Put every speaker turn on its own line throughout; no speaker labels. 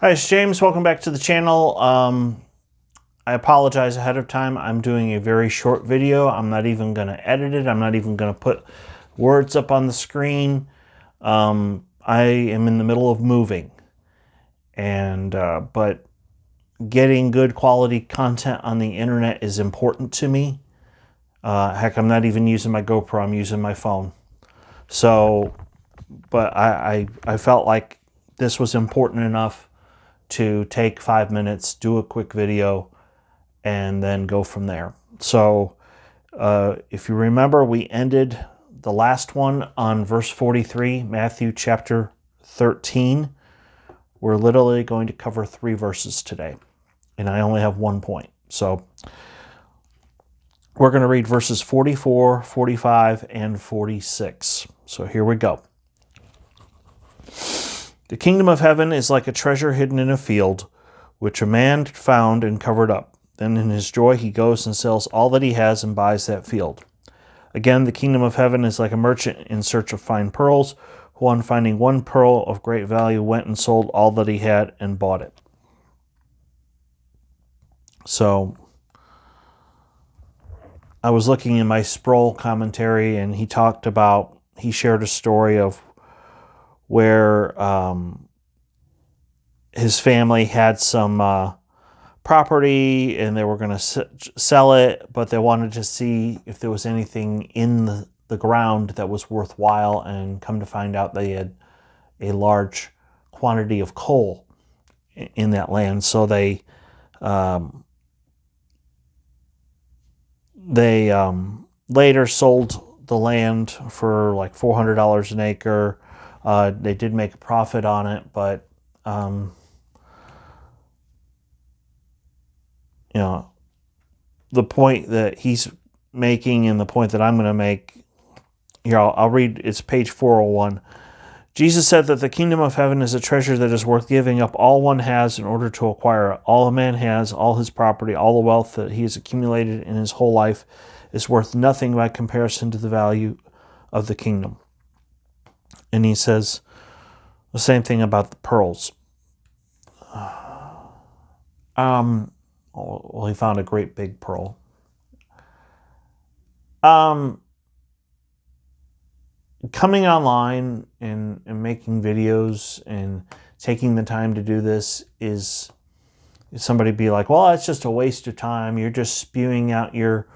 Hi, it's James. Welcome back to the channel. I apologize ahead of time. I'm doing a very short video. I'm not even going to edit it. I'm not even going to put words up on the screen. I am in the middle of moving, and but getting good quality content on the internet is important to me. Heck, I'm not even using my GoPro. I'm using my phone. So, but I felt like this was important enough to take 5 minutes, do a quick video, and then go from there. So if you remember, we ended the last one on verse 43, Matthew chapter 13. We're literally going to cover 3 verses today, and I only have 1 point. So we're going to read verses 44, 45, and 46. So here we go. The kingdom of heaven is like a treasure hidden in a field, which a man found and covered up. Then in his joy he goes and sells all that he has and buys that field. Again, the kingdom of heaven is like a merchant in search of fine pearls, who on finding one pearl of great value went and sold all that he had and bought it. So I was looking in my Sproul commentary, and he shared a story of where his family had some property and they were going to sell it, but they wanted to see if there was anything in the ground that was worthwhile, and come to find out they had a large quantity of coal in that land. So they later sold the land for like $400 an acre. They did make a profit on it, but you know, the point that he's making and the point that I'm going to make here, I'll read. It's page 401. Jesus said that the kingdom of heaven is a treasure that is worth giving up all one has in order to acquire it. All a man has, all his property, all the wealth that he has accumulated in his whole life is worth nothing by comparison to the value of the kingdom. And he says the same thing about the pearls. Well, he found a great big pearl. Coming online and making videos and taking the time to do this is somebody be like, well, it's just a waste of time. You're just spewing out your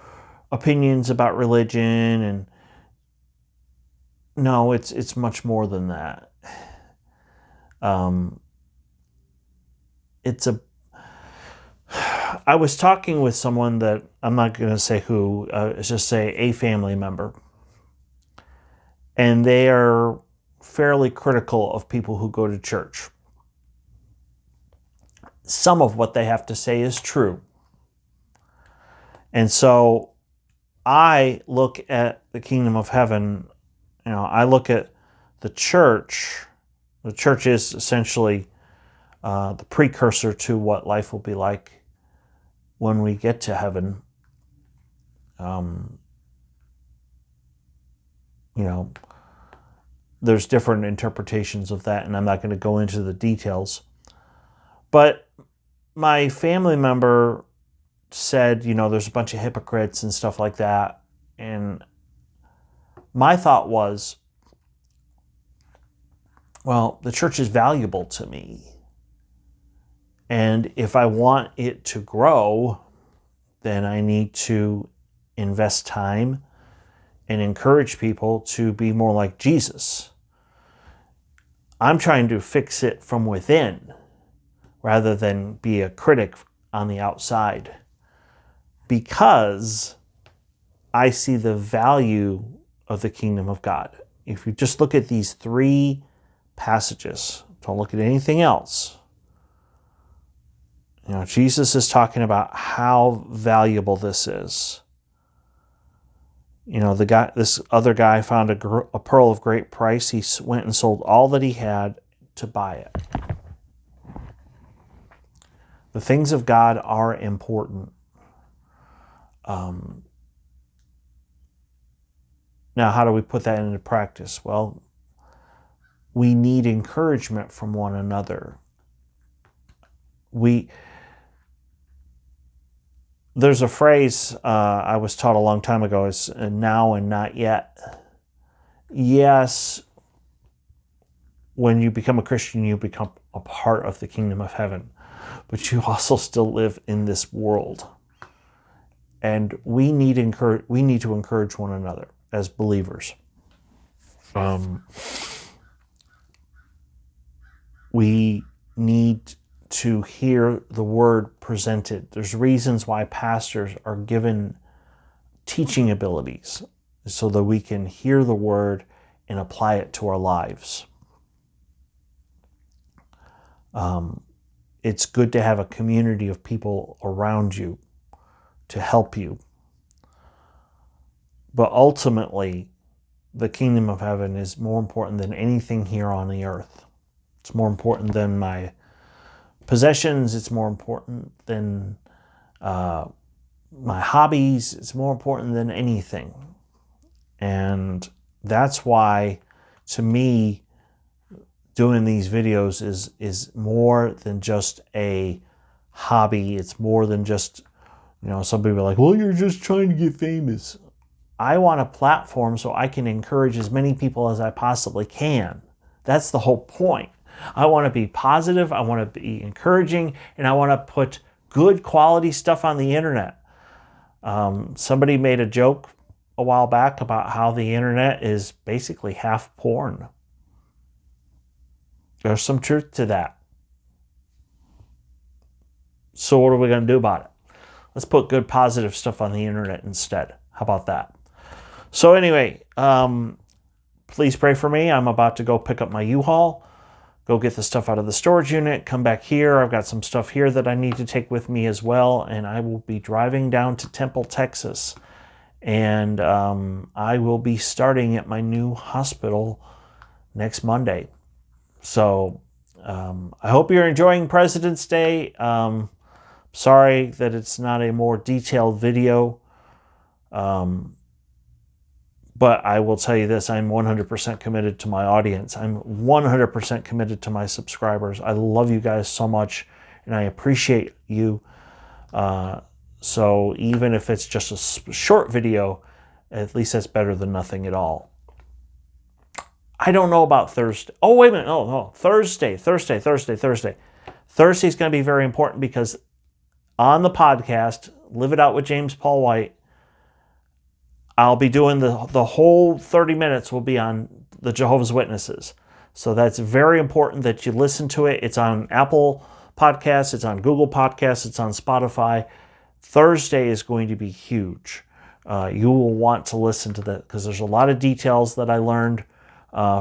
opinions about religion. And no, it's much more than that. I was talking with someone that I'm not going to say who, let's just say a family member. And they are fairly critical of people who go to church. Some of what they have to say is true. And so I look at the kingdom of heaven, I look at the church. The church is essentially the precursor to what life will be like when we get to heaven. There's different interpretations of that, and I'm not going to go into the details. But my family member said, there's a bunch of hypocrites and stuff like that. And my thought was, well, the church is valuable to me. And if I want it to grow, then I need to invest time and encourage people to be more like Jesus. I'm trying to fix it from within rather than be a critic on the outside, because I see the value of the kingdom of God. If you just look at these 3 passages, don't look at anything else. Jesus is talking about how valuable this is. This other guy found a pearl of great price. He went and sold all that he had to buy it. The things of God are important. Now, how do we put that into practice? Well, we need encouragement from one another. There's a phrase I was taught a long time ago, is now and not yet. Yes, when you become a Christian, you become a part of the kingdom of heaven, but you also still live in this world. And we need to encourage one another as believers. We need to hear the word presented. There's reasons why pastors are given teaching abilities, so that we can hear the word and apply it to our lives. It's good to have a community of people around you to help you. But ultimately, the kingdom of heaven is more important than anything here on the earth. It's more important than my possessions. It's more important than my hobbies. It's more important than anything. And that's why, to me, doing these videos is more than just a hobby. It's more than just, some people are like, well, you're just trying to get famous. I want a platform so I can encourage as many people as I possibly can. That's the whole point. I want to be positive, I want to be encouraging, and I want to put good quality stuff on the internet. Somebody made a joke a while back about how the internet is basically half porn. There's some truth to that. So what are we going to do about it? Let's put good, positive stuff on the internet instead. How about that? So anyway, please pray for me. I'm about to go pick up my U-Haul, go get the stuff out of the storage unit, come back here. I've got some stuff here that I need to take with me as well, and I will be driving down to Temple, Texas. And I will be starting at my new hospital next Monday. So I hope you're enjoying President's Day. Sorry that it's not a more detailed video. But I will tell you this, I'm 100% committed to my audience. I'm 100% committed to my subscribers. I love you guys so much, and I appreciate you. So even if it's just a short video, at least that's better than nothing at all. I don't know about Thursday. Oh, wait a minute. No. Thursday. Thursday's going to be very important, because on the podcast, Live It Out with James Paul White, I'll be doing the whole 30 minutes will be on the Jehovah's Witnesses. So that's very important that you listen to it. It's on Apple Podcasts. It's on Google Podcasts. It's on Spotify. Thursday is going to be huge. You will want to listen to that, because there's a lot of details that I learned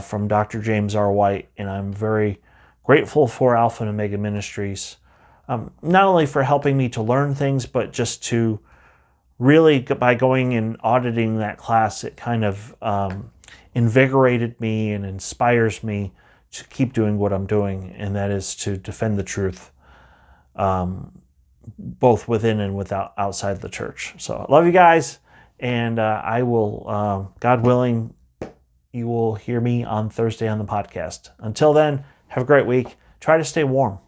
from Dr. James R. White, and I'm very grateful for Alpha and Omega Ministries, not only for helping me to learn things, but just to really, by going and auditing that class, it kind of invigorated me and inspires me to keep doing what I'm doing, and that is to defend the truth, both within and without outside the church. So I love you guys, and I will, God willing, you will hear me on Thursday on the podcast. Until then, have a great week. Try to stay warm.